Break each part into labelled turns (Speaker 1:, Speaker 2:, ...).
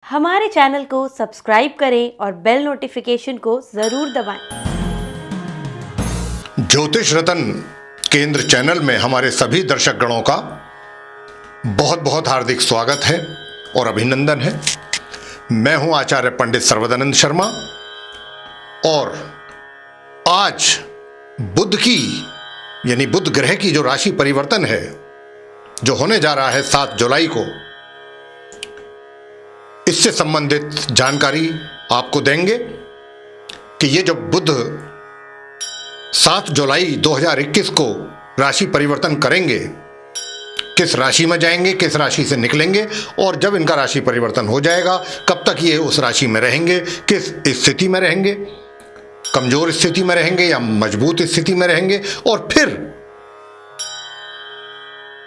Speaker 1: हमारे चैनल को सब्सक्राइब करें और बेल नोटिफिकेशन को ज़रूर दबाएं।
Speaker 2: ज्योतिष रतन केंद्र चैनल में हमारे सभी दर्शक गणों का बहुत बहुत हार्दिक स्वागत है और अभिनंदन है। मैं हूं आचार्य पंडित सर्वदानंद शर्मा और आज बुध की यानी बुध ग्रह की जो राशि परिवर्तन है जो होने जा रहा है 7 जुलाई को, इससे संबंधित जानकारी आपको देंगे कि ये जो बुध 7 जुलाई 2021 को राशि परिवर्तन करेंगे, किस राशि में जाएंगे, किस राशि से निकलेंगे और जब इनका राशि परिवर्तन हो जाएगा कब तक ये उस राशि में रहेंगे, किस स्थिति में रहेंगे, कमजोर स्थिति में रहेंगे या मजबूत स्थिति में रहेंगे और फिर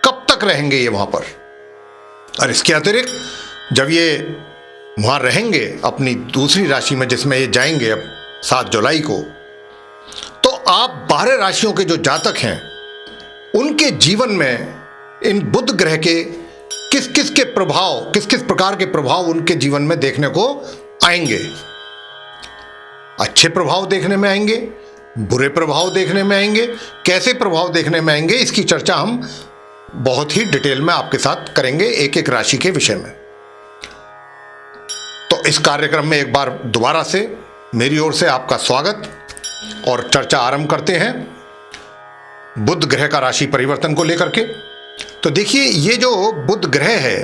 Speaker 2: कब तक रहेंगे ये वहां पर। और इसके अतिरिक्त जब ये वहां रहेंगे अपनी दूसरी राशि में जिसमें ये जाएंगे अब 7 जुलाई को, तो आप 12 राशियों के जो जातक हैं उनके जीवन में इन बुध ग्रह के किस किस के प्रभाव, किस किस प्रकार के प्रभाव उनके जीवन में देखने को आएंगे। अच्छे प्रभाव देखने में आएंगे, बुरे प्रभाव देखने में आएंगे, कैसे प्रभाव देखने में आएंगे, इसकी चर्चा हम बहुत ही डिटेल में आपके साथ करेंगे एक एक राशि के विषय में। तो इस कार्यक्रम में एक बार दोबारा से मेरी ओर से आपका स्वागत और चर्चा आरंभ करते हैं बुध ग्रह का राशि परिवर्तन को लेकर के। तो देखिए, ये जो बुध ग्रह है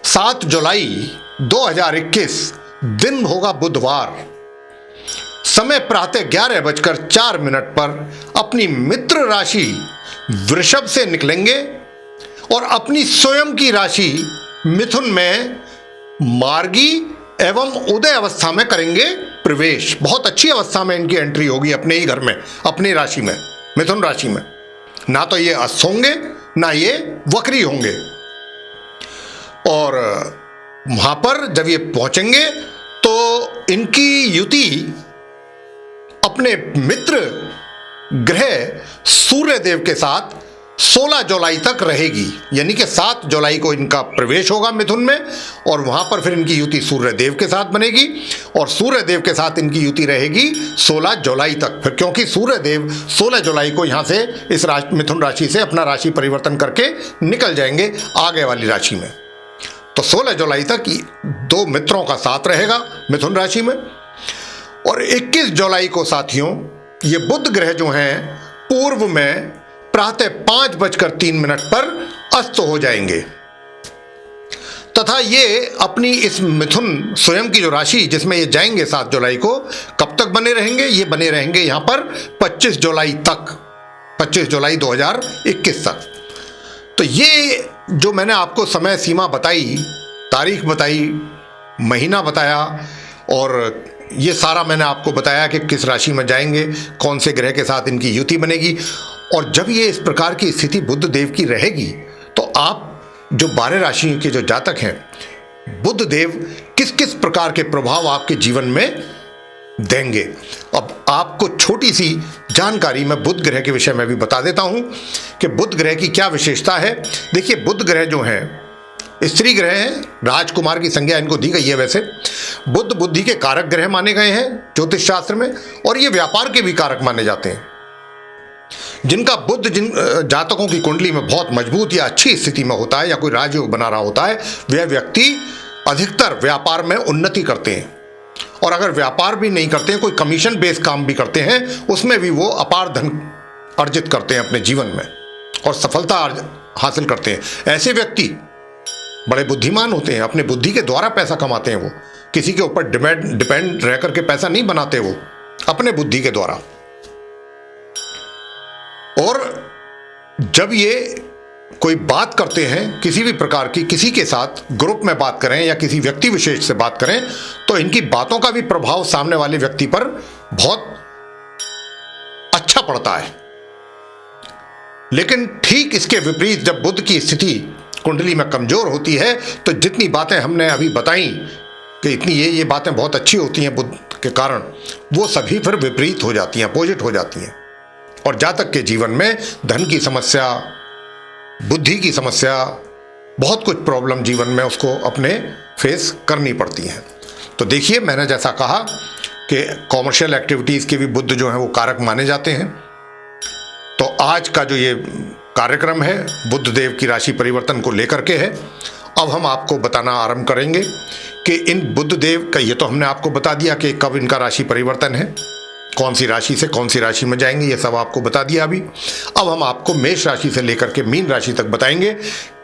Speaker 2: 7 जुलाई 2021 दिन होगा बुधवार, समय प्रातः 11:04 पर अपनी मित्र राशि वृषभ से निकलेंगे और अपनी स्वयं की राशि मिथुन में मार्गी एवं उदय अवस्था में करेंगे प्रवेश। बहुत अच्छी अवस्था में इनकी एंट्री होगी अपने ही घर में, अपनी राशि में, मिथुन राशि में। ना तो ये अस्त होंगे ना ये वक्री होंगे। और वहां पर जब ये पहुंचेंगे तो इनकी युति अपने मित्र ग्रह सूर्य देव के साथ 16 जुलाई तक रहेगी। यानी कि 7 जुलाई को इनका प्रवेश होगा मिथुन में और वहां पर फिर इनकी युति सूर्य देव के साथ बनेगी और सूर्य देव के साथ इनकी युति रहेगी 16 जुलाई तक। फिर क्योंकि सूर्य देव 16 जुलाई को यहां से इस मिथुन राशि से अपना राशि परिवर्तन करके निकल जाएंगे आगे वाली राशि में। तो 16 जुलाई तक 2 मित्रों का साथ रहेगा मिथुन राशि में। और 21 जुलाई को साथियों ये बुध ग्रह जो हैं पूर्व में प्रातः 5:03 पर अस्त हो जाएंगे तथा ये अपनी इस मिथुन स्वयं की जो राशि जिसमें ये जाएंगे 7 जुलाई को, कब तक बने रहेंगे? ये बने रहेंगे यहां पर 25 जुलाई तक, 25 जुलाई 2021 तक। तो ये जो मैंने आपको समय सीमा बताई, तारीख बताई, महीना बताया और ये सारा मैंने आपको बताया कि किस राशि में जाएंगे, कौन से ग्रह के साथ इनकी युति बनेगी। और जब ये इस प्रकार की स्थिति बुध देव की रहेगी तो आप जो 12 राशियों के जो जातक हैं बुध देव किस किस प्रकार के प्रभाव आपके जीवन में देंगे। अब आपको छोटी सी जानकारी मैं बुध ग्रह के विषय में भी बता देता हूं कि बुध ग्रह की क्या विशेषता है। देखिए, बुध ग्रह जो हैं स्त्री ग्रह हैं, राजकुमार की संज्ञा इनको दी गई है। वैसे बुध बुद्धि के कारक ग्रह माने गए हैं ज्योतिष शास्त्र में और ये व्यापार के भी कारक माने जाते हैं। जिनका बुध जिन जातकों की कुंडली में बहुत मजबूत या अच्छी स्थिति में होता है या कोई राजयोग बना रहा होता है, वह व्यक्ति अधिकतर व्यापार में उन्नति करते हैं। और अगर व्यापार भी नहीं करते हैं, कोई कमीशन बेस्ड काम भी करते हैं, उसमें भी वो अपार धन अर्जित करते हैं अपने जीवन में और सफलता हासिल करते हैं। ऐसे व्यक्ति बड़े बुद्धिमान होते हैं, अपने बुद्धि के द्वारा पैसा कमाते हैं। वो किसी के ऊपर डिपेंड रह करके पैसा नहीं बनाते, वो अपने बुद्धि के द्वारा। और जब ये कोई बात करते हैं किसी भी प्रकार की, किसी के साथ ग्रुप में बात करें या किसी व्यक्ति विशेष से बात करें, तो इनकी बातों का भी प्रभाव सामने वाले व्यक्ति पर बहुत अच्छा पड़ता है। लेकिन ठीक इसके विपरीत जब बुध की स्थिति कुंडली में कमजोर होती है तो जितनी बातें हमने अभी बताई कि इतनी ये बातें बहुत अच्छी होती हैं बुध के कारण, वो सभी फिर विपरीत हो जाती हैं, अपोजिट हो जाती हैं। और जातक के जीवन में धन की समस्या, बुद्धि की समस्या, बहुत कुछ प्रॉब्लम जीवन में उसको अपने फेस करनी पड़ती हैं। तो देखिए, मैंने जैसा कहा कि कॉमर्शियल एक्टिविटीज़ के भी बुध जो हैं वो कारक माने जाते हैं। तो आज का जो ये कार्यक्रम है बुध देव की राशि परिवर्तन को लेकर के है। अब हम आपको बताना आरंभ करेंगे कि इन बुध देव का, ये तो हमने आपको बता दिया कि कब इनका राशि परिवर्तन है, कौन सी राशि से कौन सी राशि में जाएंगे, ये सब आपको बता दिया अभी। अब हम आपको मेष राशि से लेकर के मीन राशि तक बताएंगे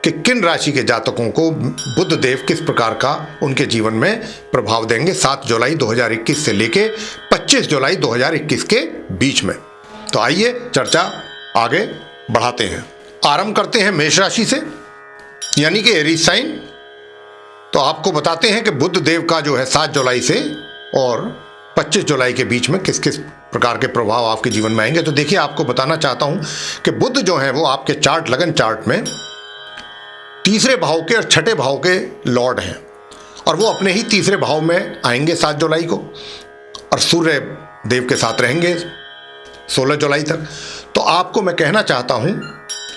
Speaker 2: कि किन राशि के जातकों को बुध देव किस प्रकार का उनके जीवन में प्रभाव देंगे 7 जुलाई 2021 से लेके 25 जुलाई 2021 के बीच में। तो आइए चर्चा आगे बढ़ाते हैं। आरंभ करते हैं मेष राशि से, यानी कि एरीज साइन। तो आपको बताते हैं कि बुध देव का जो है 7 जुलाई से और 25 जुलाई के बीच में किस किस प्रकार के प्रभाव आपके जीवन में आएंगे। तो देखिए, आपको बताना चाहता हूं कि बुध जो है वो आपके चार्ट, लगन चार्ट में तीसरे भाव के और छठे भाव के लॉर्ड हैं, और वो अपने ही तीसरे भाव में आएंगे 7 जुलाई को, और सूर्य देव के साथ रहेंगे 16 जुलाई तक। तो आपको मैं कहना चाहता हूं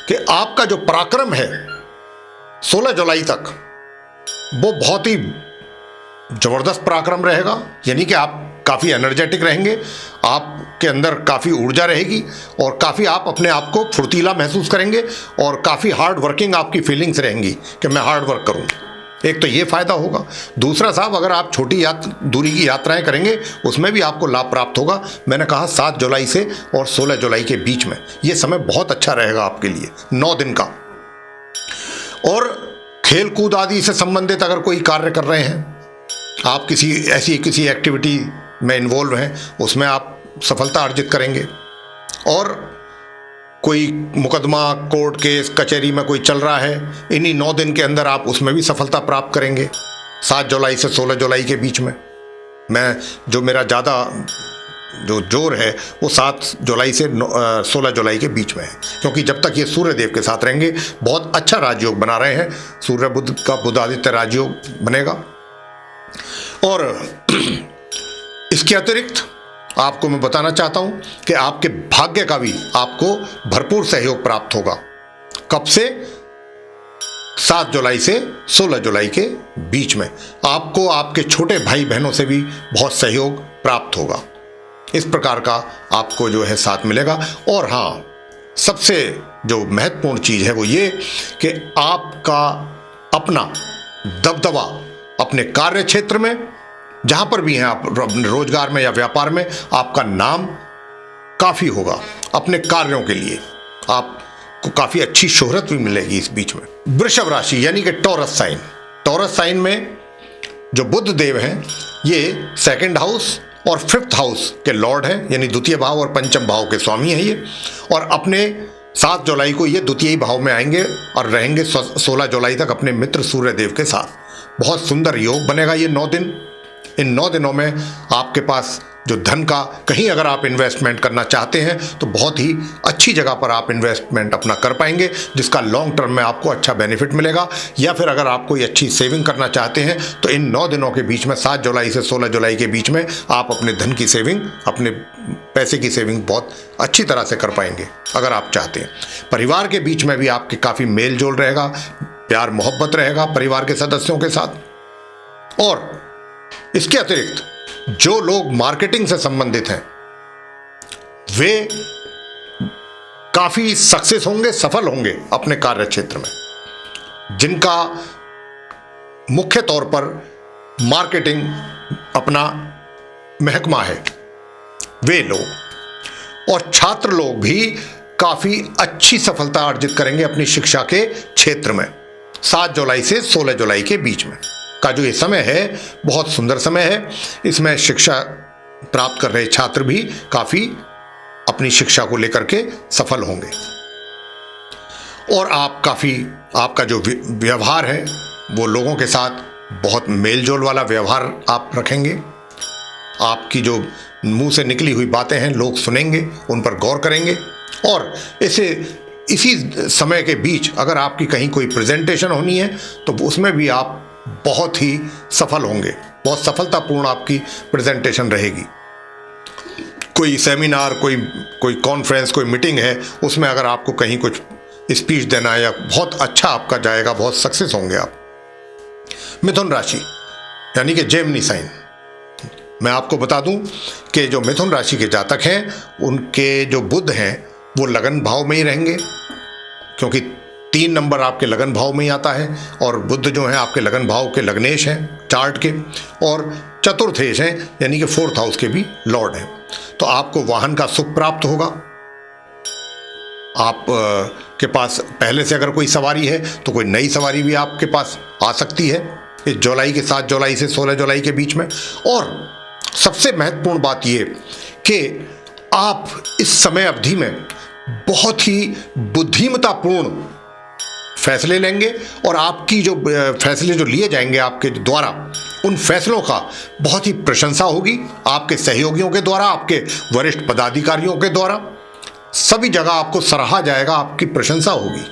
Speaker 2: कि आपका जो पराक्रम है 16 जुलाई तक वो बहुत ही जबरदस्त पराक्रम रहेगा, यानी कि आप काफ़ी एनर्जेटिक रहेंगे, आपके अंदर काफ़ी ऊर्जा रहेगी और काफ़ी आप अपने आप को फुर्तीला महसूस करेंगे और काफ़ी हार्ड वर्किंग आपकी फीलिंग्स रहेंगी कि मैं हार्ड वर्क करूं। एक तो ये फ़ायदा होगा। दूसरा साहब, अगर आप छोटी दूरी की यात्राएं करेंगे उसमें भी आपको लाभ प्राप्त होगा। मैंने कहा 7 जुलाई से और 16 जुलाई के बीच में ये समय बहुत अच्छा रहेगा आपके लिए, 9 दिन का। और खेल कूद आदि से संबंधित अगर कोई कार्य कर रहे हैं, आप किसी एक्टिविटी में इन्वॉल्व हैं, उसमें आप सफलता अर्जित करेंगे। और कोई मुकदमा, कोर्ट केस, कचहरी में कोई चल रहा है, इन्हीं 9 दिन के अंदर आप उसमें भी सफलता प्राप्त करेंगे 7 जुलाई से 16 जुलाई के बीच में। मेरा ज़्यादा जो जोर है वो 7 जुलाई से 16 जुलाई के बीच में है, क्योंकि जब तक ये सूर्य देव के साथ रहेंगे बहुत अच्छा राजयोग बना रहे हैं। सूर्य बुध का बुध आदित्य राजयोग बनेगा। और इसके अतिरिक्त आपको मैं बताना चाहता हूं कि आपके भाग्य का भी आपको भरपूर सहयोग प्राप्त होगा। कब से? 7 जुलाई से 16 जुलाई के बीच में आपको आपके छोटे भाई बहनों से भी बहुत सहयोग प्राप्त होगा। इस प्रकार का आपको जो है साथ मिलेगा। और हाँ, सबसे जो महत्वपूर्ण चीज है वो ये कि आपका अपना दबदबा अपने कार्य क्षेत्र में, जहां पर भी हैं आप, रोजगार में या व्यापार में, आपका नाम काफी होगा। अपने कार्यों के लिए आपको काफी अच्छी शोहरत भी मिलेगी इस बीच में। वृषभ राशि यानी कि टॉरस साइन। टॉरस साइन में जो बुध देव हैं ये 2nd हाउस और 5th हाउस के लॉर्ड हैं, यानी द्वितीय भाव और पंचम भाव के स्वामी हैं ये। और अपने 7 जुलाई को ये द्वितीय भाव में आएंगे और रहेंगे 16 जुलाई तक अपने मित्र सूर्य देव के साथ। बहुत सुंदर योग बनेगा ये 9 दिन। इन 9 दिनों में आपके पास जो धन का, कहीं अगर आप इन्वेस्टमेंट करना चाहते हैं तो बहुत ही अच्छी जगह पर आप इन्वेस्टमेंट अपना कर पाएंगे, जिसका लॉन्ग टर्म में आपको अच्छा बेनिफिट मिलेगा। या फिर अगर आप कोई अच्छी सेविंग करना चाहते हैं तो इन 9 दिनों के बीच में 7 जुलाई से 16 जुलाई के बीच में आप अपने धन की सेविंग, अपने पैसे की सेविंग बहुत अच्छी तरह से कर पाएंगे अगर आप चाहते हैं। परिवार के बीच में भी आपके काफ़ी मेल जोल रहेगा, प्यार मोहब्बत रहेगा परिवार के सदस्यों के साथ। और इसके अतिरिक्त जो लोग मार्केटिंग से संबंधित हैं वे काफी सक्सेस होंगे, सफल होंगे अपने कार्य क्षेत्र में। जिनका मुख्य तौर पर मार्केटिंग अपना महकमा है वे लोग। और छात्र लोग भी काफी अच्छी सफलता अर्जित करेंगे अपनी शिक्षा के क्षेत्र में 7 जुलाई से 16 जुलाई के बीच में का जो ये समय है बहुत सुंदर समय है। इसमें शिक्षा प्राप्त कर रहे छात्र भी काफी अपनी शिक्षा को लेकर के सफल होंगे। और आपका जो व्यवहार है वो लोगों के साथ बहुत मेलजोल वाला व्यवहार आप रखेंगे। आपकी जो मुंह से निकली हुई बातें हैं लोग सुनेंगे, उन पर गौर करेंगे। और इसी समय के बीच अगर आपकी कहीं कोई प्रेजेंटेशन होनी है तो उसमें भी आप बहुत ही सफल होंगे, बहुत सफलतापूर्ण आपकी प्रेजेंटेशन रहेगी। कोई सेमिनार, कोई कॉन्फ्रेंस, कोई मीटिंग है, उसमें अगर आपको कहीं कुछ स्पीच देना है या बहुत अच्छा आपका जाएगा, बहुत सक्सेस होंगे आप। मिथुन राशि यानी कि जेमिनी साइन। मैं आपको बता दूं कि जो मिथुन राशि के जातक हैं उनके जो बुध हैं वो लगन भाव में ही रहेंगे, क्योंकि 3 नंबर आपके लगन भाव में ही आता है और बुध जो है आपके लगन भाव के लग्नेश हैं चार्ट के, और चतुर्थेश हैं यानी कि 4th हाउस के भी लॉर्ड हैं। तो आपको वाहन का सुख प्राप्त होगा। आप के पास पहले से अगर कोई सवारी है तो कोई नई सवारी भी आपके पास आ सकती है इस जुलाई के 7 जुलाई से 16 जुलाई के बीच में। और सबसे महत्वपूर्ण बात ये कि आप इस समय अवधि में बहुत ही बुद्धिमत्तापूर्ण फैसले लेंगे और आपकी जो फैसले जो लिए जाएंगे आपके द्वारा, उन फैसलों का बहुत ही प्रशंसा होगी आपके सहयोगियों के द्वारा, आपके वरिष्ठ पदाधिकारियों के द्वारा। सभी जगह आपको सराहा जाएगा, आपकी प्रशंसा होगी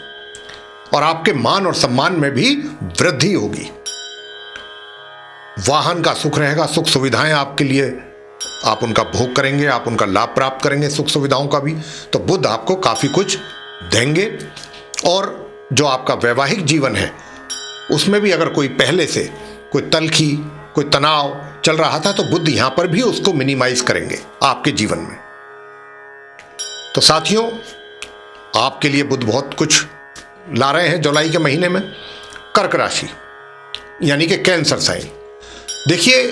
Speaker 2: और आपके मान और सम्मान में भी वृद्धि होगी। वाहन का सुख रहेगा, सुख सुविधाएं आपके लिए आप उनका भोग करेंगे, आप उनका लाभ प्राप्त करेंगे सुख सुविधाओं का भी। तो बुध आपको काफी कुछ देंगे। और जो आपका वैवाहिक जीवन है उसमें भी अगर कोई पहले से कोई तलखी, कोई तनाव चल रहा था तो बुध यहां पर भी उसको मिनिमाइज करेंगे आपके जीवन में। तो साथियों, आपके लिए बुध बहुत कुछ ला रहे हैं जुलाई के महीने में। कर्क राशि यानी कि कैंसर साइन। देखिए,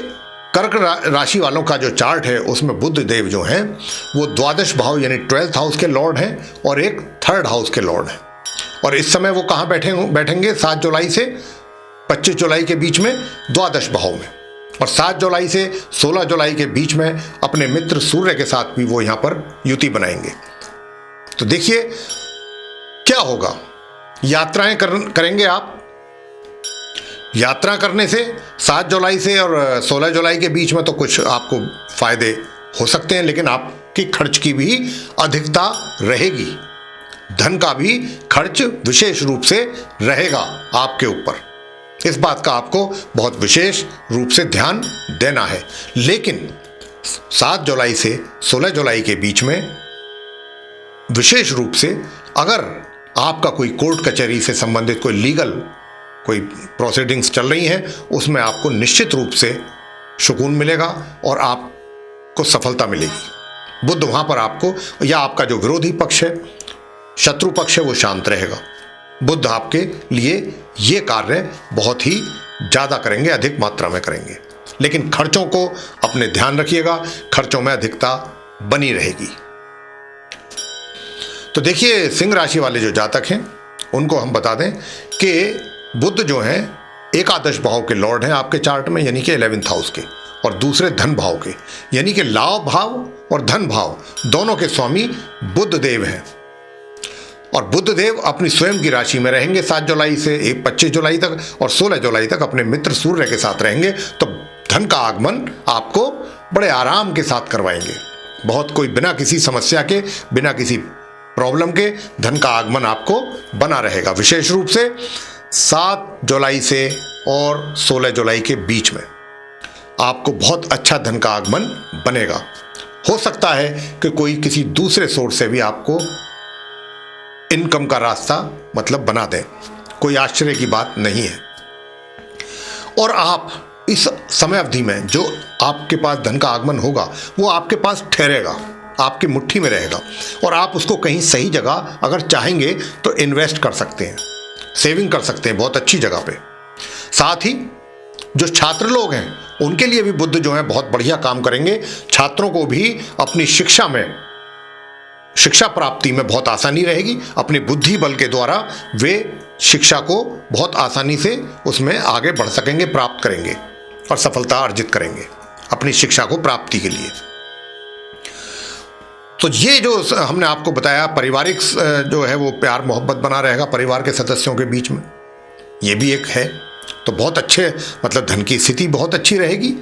Speaker 2: कर्क राशि वालों का जो चार्ट है उसमें बुध देव जो हैं वो द्वादश भाव यानी 12th हाउस के लॉर्ड हैं और एक 3rd हाउस के लॉर्ड हैं। और इस समय वो कहाँ बैठेंगे 7 जुलाई से 25 जुलाई के बीच में द्वादश भाव में, और 7 जुलाई से 16 जुलाई के बीच में अपने मित्र सूर्य के साथ भी वो यहाँ पर युति बनाएंगे। तो देखिए क्या होगा। यात्राएं करेंगे आप। यात्रा करने से 7 जुलाई से और 16 जुलाई के बीच में तो कुछ आपको फायदे हो सकते हैं, लेकिन आपकी खर्च की भी अधिकता रहेगी। धन का भी खर्च विशेष रूप से रहेगा आपके ऊपर। इस बात का आपको बहुत विशेष रूप से ध्यान देना है। लेकिन 7 जुलाई से 16 जुलाई के बीच में विशेष रूप से अगर आपका कोई कोर्ट कचहरी से संबंधित कोई लीगल कोई प्रोसीडिंग्स चल रही हैं, उसमें आपको निश्चित रूप से सुकून मिलेगा और आपको सफलता मिलेगी। बुध वहां पर आपको, या आपका जो विरोधी पक्ष है, शत्रु पक्ष है, वो शांत रहेगा। बुध आपके लिए ये कार्य बहुत ही ज्यादा करेंगे, अधिक मात्रा में करेंगे। लेकिन खर्चों को अपने ध्यान रखिएगा, खर्चों में अधिकता बनी रहेगी। तो देखिए, सिंह राशि वाले जो जातक हैं उनको हम बता दें कि बुध जो हैं एकादश भाव के लॉर्ड हैं आपके चार्ट में, यानी कि 11th हाउस के, और दूसरे धन भाव के, यानी कि लाभ भाव और धन भाव दोनों के स्वामी बुध देव हैं। और बुध देव अपनी स्वयं की राशि में रहेंगे 7 जुलाई से 25 जुलाई तक, और 16 जुलाई तक अपने मित्र सूर्य के साथ रहेंगे। तो धन का आगमन आपको बड़े आराम के साथ करवाएंगे। बहुत कोई बिना किसी समस्या के, बिना किसी प्रॉब्लम के धन का आगमन आपको बना रहेगा। विशेष रूप से 7 जुलाई से और 16 जुलाई के बीच में आपको बहुत अच्छा धन का आगमन बनेगा। हो सकता है कि कोई किसी दूसरे सोर्स से भी आपको इनकम का रास्ता मतलब बना दें, कोई आश्चर्य की बात नहीं है। और आप इस समय अवधि में जो आपके पास धन का आगमन होगा वो आपके पास ठहरेगा, आपकी मुट्ठी में रहेगा, और आप उसको कहीं सही जगह अगर चाहेंगे तो इन्वेस्ट कर सकते हैं, सेविंग कर सकते हैं बहुत अच्छी जगह पे। साथ ही जो छात्र लोग हैं उनके लिए भी बुध जो है बहुत बढ़िया काम करेंगे। छात्रों को भी अपनी शिक्षा प्राप्ति में बहुत आसानी रहेगी। अपनी बुद्धि बल के द्वारा वे शिक्षा को बहुत आसानी से उसमें आगे बढ़ सकेंगे, प्राप्त करेंगे और सफलता अर्जित करेंगे अपनी शिक्षा को प्राप्ति के लिए। तो ये जो हमने आपको बताया, पारिवारिक जो है वो प्यार मोहब्बत बना रहेगा परिवार के सदस्यों के बीच में, ये भी एक है। तो बहुत अच्छे मतलब धन की स्थिति बहुत अच्छी रहेगी,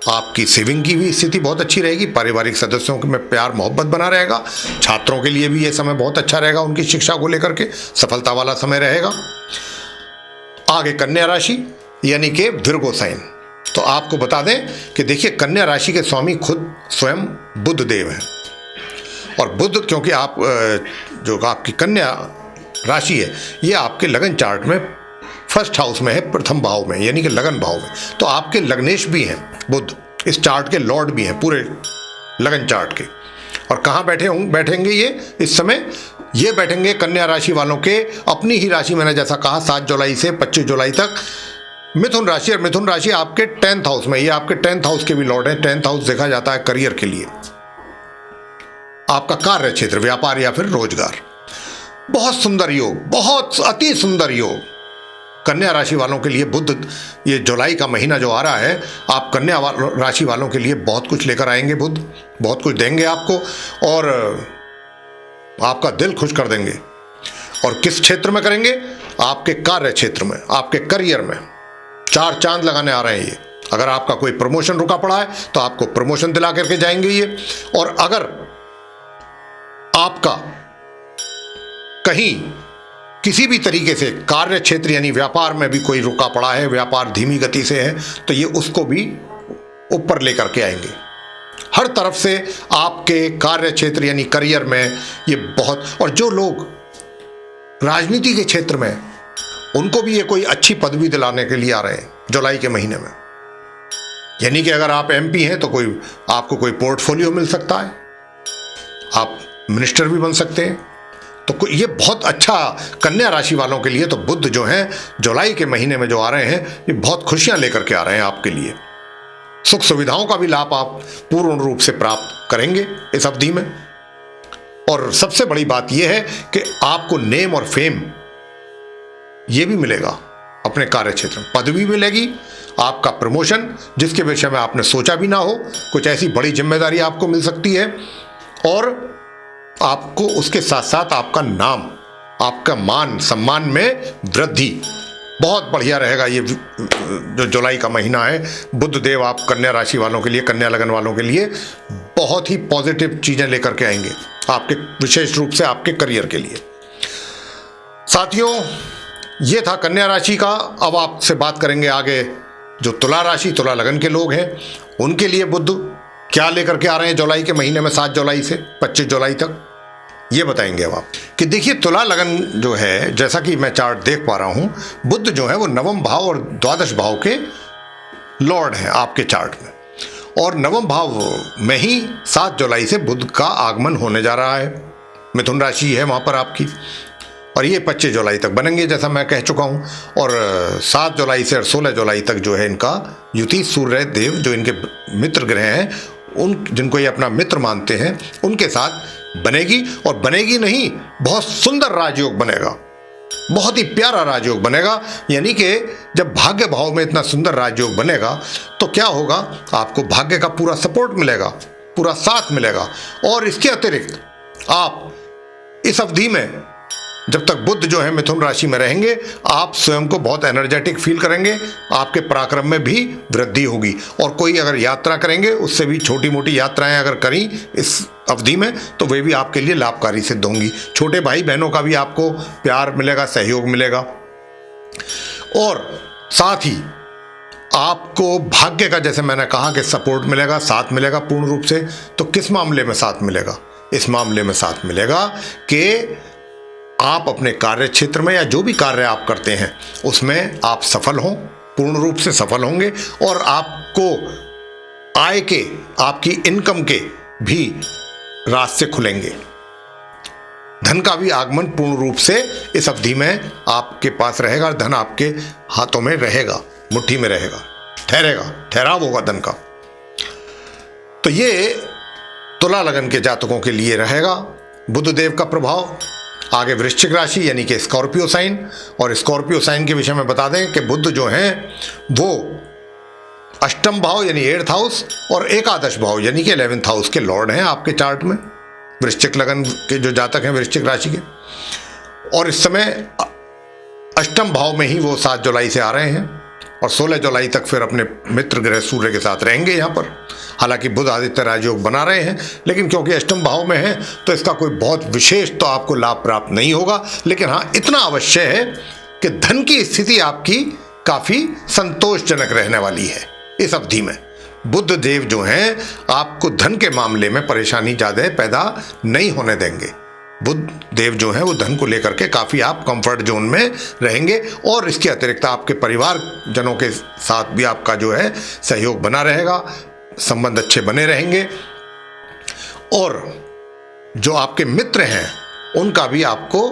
Speaker 2: आपकी सेविंग की भी स्थिति बहुत अच्छी रहेगी, पारिवारिक सदस्यों में प्यार मोहब्बत बना रहेगा। छात्रों के लिए भी ये समय बहुत अच्छा रहेगा, उनकी शिक्षा को लेकर के सफलता वाला समय रहेगा। आगे कन्या राशि यानी कि विर्गो साइन। तो आपको बता दें कि देखिए, कन्या राशि के स्वामी खुद स्वयं बुध देव हैं, और बुध क्योंकि आप जो आपकी कन्या राशि है ये आपके लगन चार्ट में फर्स्ट हाउस में है, प्रथम भाव में, यानी कि लगन भाव में। तो आपके लग्नेश भी हैं बुध, इस चार्ट के लॉर्ड भी हैं पूरे लगन चार्ट के। और कहाँ बैठेंगे ये इस समय? ये बैठेंगे कन्या राशि वालों के अपनी ही राशि, मैंने जैसा कहा 7 जुलाई से 25 जुलाई तक मिथुन राशि। और मिथुन राशि आपके 10th हाउस में, ये आपके 10th हाउस के भी लॉर्ड हैं। 10th हाउस देखा जाता है करियर के लिए, आपका कार्य क्षेत्र, व्यापार या फिर रोजगार। बहुत सुंदर योग, बहुत अति सुंदर योग कन्या राशि वालों के लिए। बुध ये जुलाई का महीना जो आ रहा है, आप कन्या राशि वालों के लिए बहुत कुछ लेकर आएंगे। बुध बहुत कुछ देंगे आपको और आपका दिल खुश कर देंगे। और किस क्षेत्र में करेंगे? आपके कार्य क्षेत्र में, आपके करियर में 4 चांद लगाने आ रहे हैं ये। अगर आपका कोई प्रमोशन रुका पड़ा है तो आपको प्रमोशन दिला करके जाएंगे ये। और अगर आपका कहीं किसी भी तरीके से कार्य क्षेत्र यानी व्यापार में भी कोई रुका पड़ा है, व्यापार धीमी गति से है, तो ये उसको भी ऊपर लेकर के आएंगे। हर तरफ से आपके कार्य क्षेत्र यानी करियर में ये बहुत। और जो लोग राजनीति के क्षेत्र में, उनको भी ये कोई अच्छी पदवी दिलाने के लिए आ रहे हैं जुलाई के महीने में। यानी कि अगर आप MP हैं तो आपको कोई पोर्टफोलियो मिल सकता है, आप मिनिस्टर भी बन सकते हैं। तो ये बहुत अच्छा कन्या राशि वालों के लिए। तो बुध जो हैं जुलाई के महीने में जो आ रहे हैं, ये बहुत खुशियां लेकर के आ रहे हैं आपके लिए। सुख सुविधाओं का भी लाभ आप पूर्ण रूप से प्राप्त करेंगे इस अवधि में। और सबसे बड़ी बात यह है कि आपको नेम और फेम ये भी मिलेगा अपने कार्य क्षेत्र में, पदवी मिलेगी, आपका प्रमोशन जिसके विषय में आपने सोचा भी ना हो, कुछ ऐसी बड़ी जिम्मेदारी आपको मिल सकती है। और आपको उसके साथ साथ आपका नाम, आपका मान सम्मान में वृद्धि बहुत बढ़िया रहेगा। ये जो जुलाई का महीना है, बुध देव आप कन्या राशि वालों के लिए, कन्या लगन वालों के लिए बहुत ही पॉजिटिव चीजें लेकर के आएंगे आपके, विशेष रूप से आपके करियर के लिए। साथियों, ये था कन्या राशि का। अब आपसे बात करेंगे आगे जो तुला राशि, तुला लगन के लोग हैं, उनके लिए बुध क्या लेकर के आ रहे हैं जुलाई के महीने में, 7 जुलाई से 25 जुलाई तक, ये बताएंगे अब आप। कि देखिए तुला लगन जो है, जैसा कि मैं चार्ट देख पा रहा हूं, बुध जो है वो 9वें भाव और द्वादश भाव के लॉर्ड हैं आपके चार्ट में। और 9वें भाव में ही 7 जुलाई से बुध का आगमन होने जा रहा है। मिथुन राशि है वहां पर आपकी, और ये 25 जुलाई तक बनेंगे जैसा मैं कह चुका हूं। और 7 जुलाई से 16 जुलाई तक जो है इनका युति सूर्य देव, जो इनके मित्र ग्रह हैं, उन जिनको ये अपना मित्र मानते हैं, उनके साथ बनेगी। और बनेगी नहीं, बहुत सुंदर राजयोग बनेगा, बहुत ही प्यारा राजयोग बनेगा। यानी कि जब भाग्य भाव में इतना सुंदर राजयोग बनेगा तो क्या होगा, आपको भाग्य का पूरा सपोर्ट मिलेगा, पूरा साथ मिलेगा। और इसके अतिरिक्त आप इस अवधि में जब तक बुध जो है मिथुन राशि में रहेंगे, आप स्वयं को बहुत एनर्जेटिक फील करेंगे, आपके पराक्रम में भी वृद्धि होगी। और कोई अगर यात्रा करेंगे, उससे भी छोटी मोटी यात्राएं अगर करी इस अवधि में, तो वे भी आपके लिए लाभकारी सिद्ध होंगी। छोटे भाई बहनों का भी आपको प्यार मिलेगा, सहयोग मिलेगा। और साथ ही आपको भाग्य का, जैसे मैंने कहा, कि सपोर्ट मिलेगा, साथ मिलेगा पूर्ण रूप से। तो किस मामले में साथ मिलेगा? इस मामले में साथ मिलेगा कि आप अपने कार्य क्षेत्र में या जो भी कार्य आप करते हैं उसमें आप सफल हों, पूर्ण रूप से सफल होंगे। और आपको आय के, आपकी इनकम के भी रास्ते खुलेंगे, धन का भी आगमन पूर्ण रूप से इस अवधि में आपके पास रहेगा। धन आपके हाथों में रहेगा, मुट्ठी में रहेगा, ठहराव होगा धन का। तो ये तुला लगन के जातकों के लिए रहेगा बुध देव का प्रभाव। आगे वृश्चिक राशि यानी कि स्कॉर्पियो साइन, और स्कॉर्पियो साइन के विषय में बता दें कि बुध जो हैं वो अष्टम भाव यानी 8th हाउस और एकादश भाव यानी कि 11th हाउस के लॉर्ड हैं आपके चार्ट में, वृश्चिक लगन के जो जातक हैं वृश्चिक राशि के। और इस समय अष्टम भाव में ही वो 7 जुलाई से आ रहे हैं और 16 जुलाई तक फिर अपने मित्र ग्रह सूर्य के साथ रहेंगे यहाँ पर। हालांकि बुध आदित्य राजयोग बना रहे हैं, लेकिन क्योंकि अष्टम भाव में है तो इसका कोई बहुत विशेष तो आपको लाभ प्राप्त नहीं होगा। लेकिन हाँ, इतना अवश्य है कि धन की स्थिति आपकी काफी संतोषजनक रहने वाली है इस अवधि में। बुध देव जो हैं आपको धन के मामले में परेशानी ज्यादा पैदा नहीं होने देंगे। बुध देव जो हैं वो धन को लेकर के काफ़ी आप कंफर्ट जोन में रहेंगे। और इसके अतिरिक्त आपके परिवार जनों के साथ भी आपका जो है सहयोग बना रहेगा, संबंध अच्छे बने रहेंगे। और जो आपके मित्र हैं उनका भी आपको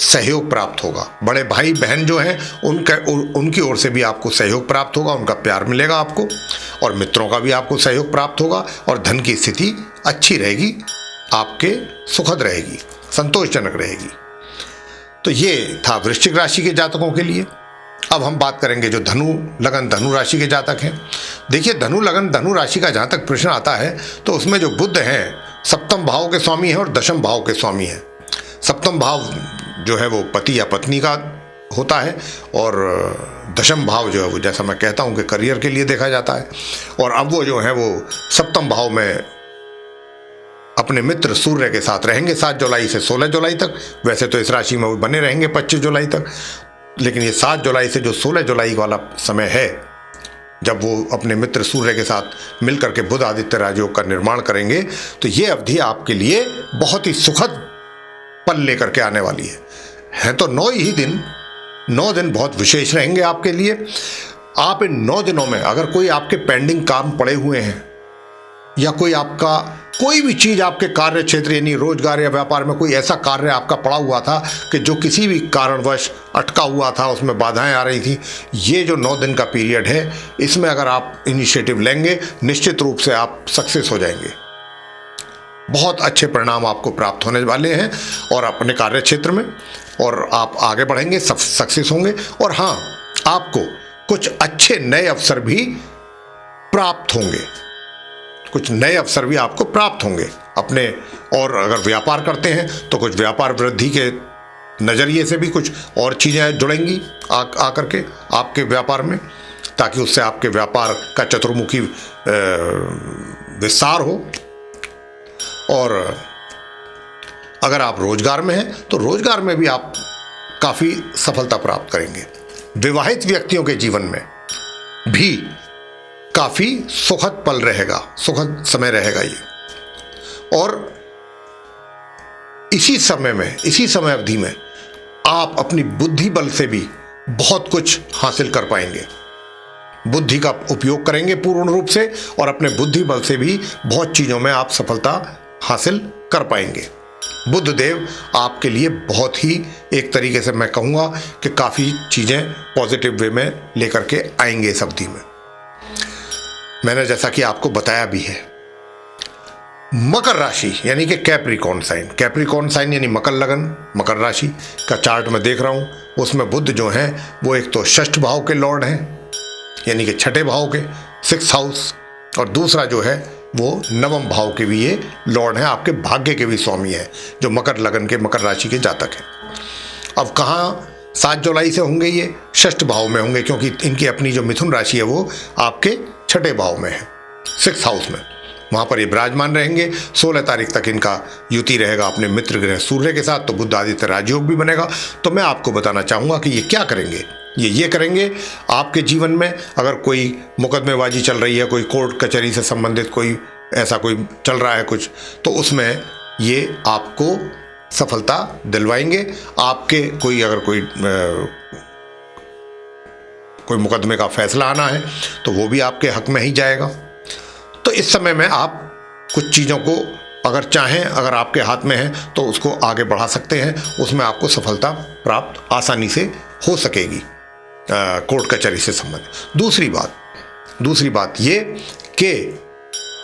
Speaker 2: सहयोग प्राप्त होगा। बड़े भाई बहन जो हैं उनकी ओर से भी आपको सहयोग प्राप्त होगा, उनका प्यार मिलेगा आपको, और मित्रों का भी आपको सहयोग प्राप्त होगा। और धन की स्थिति अच्छी रहेगी, आपके सुखद रहेगी, संतोषजनक रहेगी। तो ये था वृश्चिक राशि के जातकों के लिए। अब हम बात करेंगे जो धनु लगन धनु राशि के जातक हैं। देखिए, धनु लगन धनु राशि का जहाँ तक प्रश्न आता है तो उसमें जो बुध हैं सप्तम भाव के स्वामी हैं और दशम भाव के स्वामी हैं। सप्तम भाव जो है वो पति या पत्नी का होता है, और दशम भाव जो है वो, जैसा मैं कहता हूँ कि करियर के लिए देखा जाता है। और अब वो जो है वो सप्तम भाव में अपने मित्र सूर्य के साथ रहेंगे 7 जुलाई से 16 जुलाई तक। वैसे तो इस राशि में वो बने रहेंगे 25 जुलाई तक, लेकिन ये 7 जुलाई से जो 16 जुलाई वाला समय है, जब वो अपने मित्र सूर्य के साथ मिलकर के बुध आदित्य राजयोग का निर्माण करेंगे, तो ये अवधि आपके लिए बहुत ही सुखद पल लेकर के आने वाली है। तो 9 ही दिन, 9 दिन बहुत विशेष रहेंगे आपके लिए। आप इन 9 दिनों में अगर कोई आपके पेंडिंग काम पड़े हुए हैं, या कोई आपका कोई भी चीज़ आपके कार्य क्षेत्र यानी रोजगार या व्यापार में कोई ऐसा कार्य आपका पड़ा हुआ था कि जो किसी भी कारणवश अटका हुआ था, उसमें बाधाएं आ रही थी, ये जो 9 दिन का पीरियड है, इसमें अगर आप इनिशिएटिव लेंगे निश्चित रूप से आप सक्सेस हो जाएंगे। बहुत अच्छे परिणाम आपको प्राप्त होने वाले हैं और अपने कार्य क्षेत्र में, और आप आगे बढ़ेंगे, सक्सेस होंगे। और हाँ, आपको कुछ अच्छे नए अवसर भी प्राप्त होंगे, कुछ नए अवसर भी आपको प्राप्त होंगे अपने। और अगर व्यापार करते हैं तो कुछ व्यापार वृद्धि के नज़रिए से भी कुछ और चीज़ें जुड़ेंगी आकर के आपके व्यापार में, ताकि उससे आपके व्यापार का चतुर्मुखी विस्तार हो। और अगर आप रोजगार में हैं तो रोजगार में भी आप काफ़ी सफलता प्राप्त करेंगे। विवाहित व्यक्तियों के जीवन में भी काफ़ी सुखद पल रहेगा, सुखद समय रहेगा ये। और इसी समय अवधि में आप अपनी बुद्धि बल से भी बहुत कुछ हासिल कर पाएंगे। बुद्धि का उपयोग करेंगे पूर्ण रूप से, और अपने बुद्धि बल से भी बहुत चीज़ों में आप सफलता हासिल कर पाएंगे। बुध देव आपके लिए बहुत ही, एक तरीके से मैं कहूँगा कि काफ़ी चीज़ें पॉजिटिव वे में लेकर के आएंगे इस अवधि में। मैंने जैसा कि आपको बताया भी है, मकर राशि यानी कि कैप्रिकॉर्न साइन यानी मकर लगन, मकर राशि का चार्ट मैं देख रहा हूँ, उसमें बुध जो हैं वो एक तो 6th भाव के लॉर्ड हैं, यानी कि 6ठे भाव के 6th हाउस, और दूसरा जो है वो 9वें भाव के भी ये लॉर्ड हैं, आपके भाग्य के भी स्वामी हैं, जो मकर लगन के, मकर राशि के जातक हैं। अब कहाँ 7 जुलाई से होंगे ये 6th भाव में होंगे, क्योंकि इनकी अपनी जो मिथुन राशि है वो आपके 6ठे भाव में है, 6th हाउस में, वहाँ पर ये विराजमान रहेंगे। 16 तारीख तक इनका युति रहेगा अपने मित्र ग्रह सूर्य के साथ, तो बुध आदित्य राजयोग भी बनेगा। तो मैं आपको बताना चाहूँगा कि ये क्या करेंगे, ये करेंगे आपके जीवन में। अगर कोई मुकदमेबाजी चल रही है, कोई कोर्ट कचहरी से संबंधित कोई ऐसा कोई चल रहा है कुछ, तो उसमें ये आपको सफलता दिलवाएंगे। आपके कोई अगर कोई मुकदमे का फैसला आना है तो वो भी आपके हक में ही जाएगा। तो इस समय में आप कुछ चीज़ों को अगर चाहें, अगर आपके हाथ में है तो उसको आगे बढ़ा सकते हैं, उसमें आपको सफलता प्राप्त आसानी से हो सकेगी कोर्ट कचहरी से संबंधित। दूसरी बात ये कि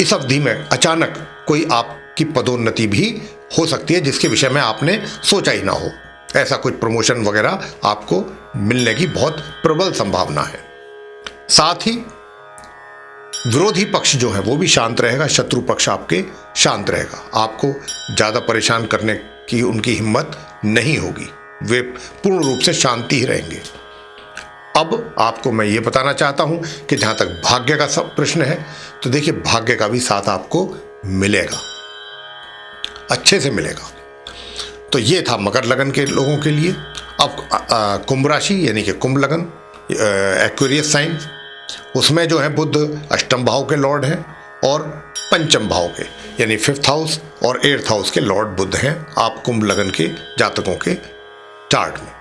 Speaker 2: इस अवधि में अचानक कोई आपकी पदोन्नति भी हो सकती है, जिसके विषय में आपने सोचा ही ना हो। ऐसा कुछ प्रमोशन वगैरह आपको मिलने की बहुत प्रबल संभावना है। साथ ही विरोधी पक्ष जो है वो भी शांत रहेगा, शत्रु पक्ष आपके शांत रहेगा, आपको ज़्यादा परेशान करने की उनकी हिम्मत नहीं होगी, वे पूर्ण रूप से शांति ही रहेंगे। अब आपको मैं ये बताना चाहता हूँ कि जहाँ तक भाग्य का सब प्रश्न है, तो देखिए भाग्य का भी साथ आपको मिलेगा, अच्छे से मिलेगा। तो ये था मकर लगन के लोगों के लिए। अब कुंभ राशि यानी कि कुंभ लगन, एक्वेरियस साइन, उसमें जो है बुध 8वें भाव के लॉर्ड हैं और पंचम भाव के यानी 5th हाउस और 8th हाउस के लॉर्ड बुध हैं आप कुंभ लगन के जातकों के चार्ट में।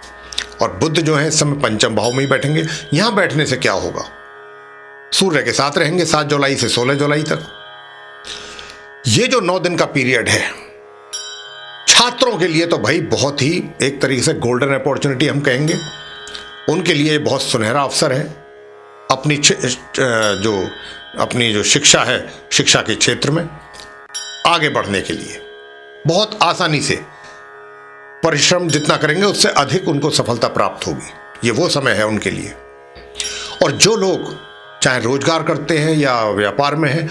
Speaker 2: और बुध जो है इस समय पंचम भाव में ही बैठेंगे। यहां बैठने से क्या होगा, सूर्य के साथ रहेंगे 7 जुलाई से 16 जुलाई तक। ये जो 9 दिन का पीरियड है छात्रों के लिए तो भाई बहुत ही एक तरीके से गोल्डन अपॉर्चुनिटी हम कहेंगे, उनके लिए बहुत सुनहरा अवसर है अपनी जो शिक्षा है, शिक्षा के क्षेत्र में आगे बढ़ने के लिए बहुत आसानी से परिश्रम जितना करेंगे उससे अधिक उनको सफलता प्राप्त होगी। ये वो समय है उनके लिए। और जो लोग चाहे रोजगार करते हैं या व्यापार में हैं,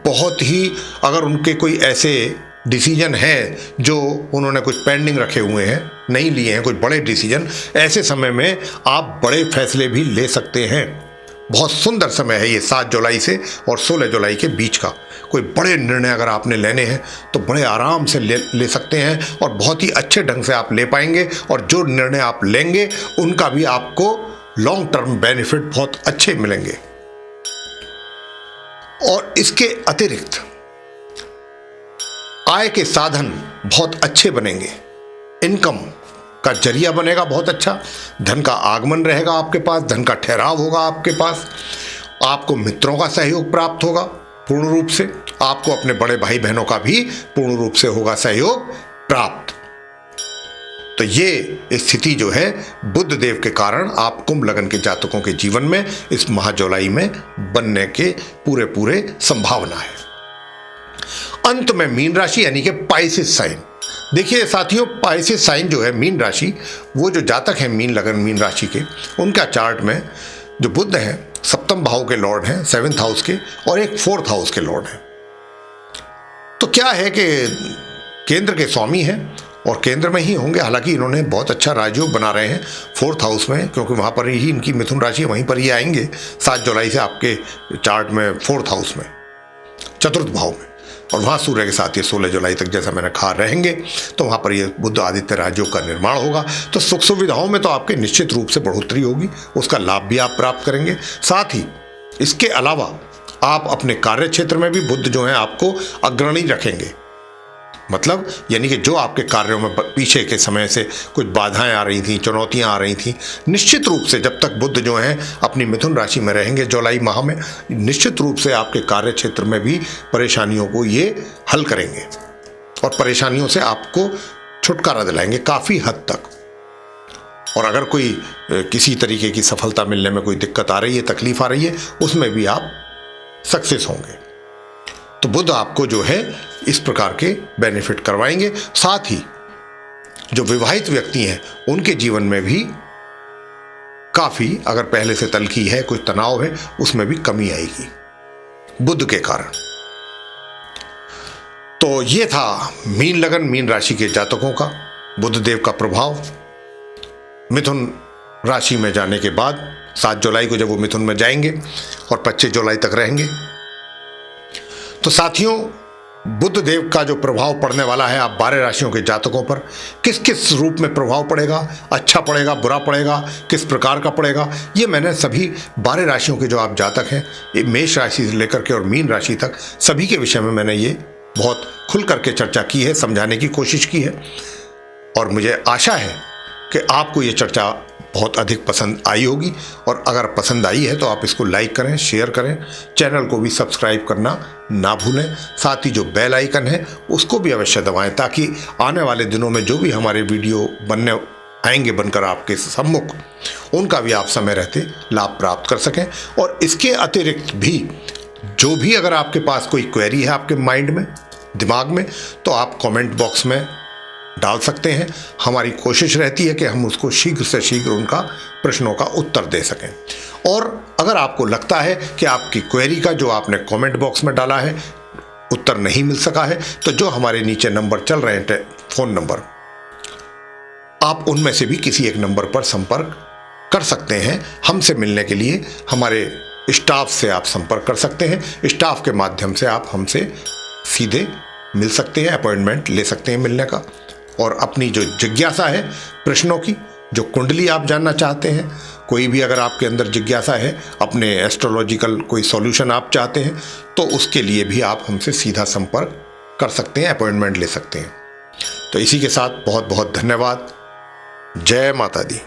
Speaker 2: बहुत ही अगर उनके कोई ऐसे डिसीजन है जो उन्होंने कुछ पेंडिंग रखे हुए हैं, नहीं लिए हैं, कुछ बड़े डिसीजन, ऐसे समय में आप बड़े फैसले भी ले सकते हैं। बहुत सुंदर समय है ये 7 जुलाई से और 16 जुलाई के बीच का। कोई बड़े निर्णय अगर आपने लेने हैं तो बड़े आराम से ले सकते हैं और बहुत ही अच्छे ढंग से आप ले पाएंगे। और जो निर्णय आप लेंगे उनका भी आपको लॉन्ग टर्म बेनिफिट बहुत अच्छे मिलेंगे। और इसके अतिरिक्त आय के साधन बहुत अच्छे बनेंगे, इनकम का जरिया बनेगा बहुत अच्छा, धन का आगमन रहेगा आपके पास, धन का ठहराव होगा आपके पास, आपको मित्रों का सहयोग प्राप्त होगा पूर्ण रूप से, आपको अपने बड़े भाई बहनों का भी पूर्ण रूप से होगा सहयोग प्राप्त। तो ये स्थिति जो है बुध देव के कारण आप कुंभ लगन के जातकों के जीवन में इस माह जुलाई में बनने के पूरे संभावना है। अंत में मीन राशि यानी कि पाइसेस साइन। देखिए साथियों, पाइसेस साइन जो है मीन राशि, वो जो जातक हैं मीन लगन मीन राशि के, उनका चार्ट में जो बुध हैं 7th भाव के लॉर्ड हैं 7th हाउस के और एक 4th हाउस के लॉर्ड हैं। तो क्या है कि केंद्र के स्वामी हैं और केंद्र में ही होंगे। हालांकि इन्होंने बहुत अच्छा राजयोग बना रहे हैं 4th हाउस में, क्योंकि वहाँ पर ही इनकी मिथुन राशि वहीं पर ही आएंगे 7 जुलाई से आपके चार्ट में 4th हाउस में 4th भाव में, और वहाँ सूर्य के साथ ये 16 जुलाई तक जैसा मैंने कहा रहेंगे। तो वहाँ पर ये बुध आदित्य राजयोग का निर्माण होगा। तो सुख सुविधाओं में तो आपके निश्चित रूप से बढ़ोतरी होगी, उसका लाभ भी आप प्राप्त करेंगे। साथ ही इसके अलावा आप अपने कार्य क्षेत्र में भी बुध जो है आपको अग्रणी रखेंगे। मतलब यानी कि जो आपके कार्यों में पीछे के समय से कुछ बाधाएं आ रही थी, चुनौतियां आ रही थी, निश्चित रूप से जब तक बुध जो हैं अपनी मिथुन राशि में रहेंगे जुलाई माह में, निश्चित रूप से आपके कार्य क्षेत्र में भी परेशानियों को ये हल करेंगे और परेशानियों से आपको छुटकारा दिलाएंगे काफ़ी हद तक। और अगर कोई किसी तरीके की सफलता मिलने में कोई दिक्कत आ रही है, तकलीफ आ रही है, उसमें भी आप सक्सेस होंगे। तो बुध आपको जो है इस प्रकार के बेनिफिट करवाएंगे। साथ ही जो विवाहित व्यक्ति हैं उनके जीवन में भी काफी, अगर पहले से तलखी है, कुछ तनाव है, उसमें भी कमी आएगी बुध के कारण। तो ये था मीन लगन मीन राशि के जातकों का बुध देव का प्रभाव मिथुन राशि में जाने के बाद 7 जुलाई को जब वो मिथुन में जाएंगे और 25 जुलाई तक रहेंगे। तो साथियों, बुध देव का जो प्रभाव पड़ने वाला है आप 12 राशियों के जातकों पर, किस किस रूप में प्रभाव पड़ेगा, अच्छा पड़ेगा, बुरा पड़ेगा, किस प्रकार का पड़ेगा, ये मैंने सभी 12 राशियों के जो आप जातक हैं, ये मेष राशि से लेकर के और मीन राशि तक सभी के विषय में मैंने ये बहुत खुल करके चर्चा की है, समझाने की कोशिश की है। और मुझे आशा है कि आपको ये चर्चा बहुत अधिक पसंद आई होगी। और अगर पसंद आई है तो आप इसको लाइक करें, शेयर करें, चैनल को भी सब्सक्राइब करना ना भूलें। साथ ही जो बेल आइकन है उसको भी अवश्य दबाएं, ताकि आने वाले दिनों में जो भी हमारे वीडियो बनने आएंगे बनकर आपके सम्मुख, उनका भी आप समय रहते लाभ प्राप्त कर सकें। और इसके अतिरिक्त भी जो भी अगर आपके पास कोई क्वेरी है आपके माइंड में, दिमाग में, तो आप कमेंट बॉक्स में डाल सकते हैं। हमारी कोशिश रहती है कि हम उसको शीघ्र से शीघ्र उनका प्रश्नों का उत्तर दे सकें। और अगर आपको लगता है कि आपकी क्वेरी का जो आपने कमेंट बॉक्स में डाला है उत्तर नहीं मिल सका है, तो जो हमारे नीचे नंबर चल रहे हैं फ़ोन नंबर, आप उनमें से भी किसी एक नंबर पर संपर्क कर सकते हैं। हमसे मिलने के लिए हमारे स्टाफ से आप संपर्क कर सकते हैं। स्टाफ के माध्यम से आप हमसे सीधे मिल सकते हैं, अपॉइंटमेंट ले सकते हैं मिलने का। और अपनी जो जिज्ञासा है प्रश्नों की, जो कुंडली आप जानना चाहते हैं, कोई भी अगर आपके अंदर जिज्ञासा है, अपने एस्ट्रोलॉजिकल कोई सॉल्यूशन आप चाहते हैं, तो उसके लिए भी आप हमसे सीधा संपर्क कर सकते हैं, अपॉइंटमेंट ले सकते हैं। तो इसी के साथ बहुत बहुत धन्यवाद। जय माता दी।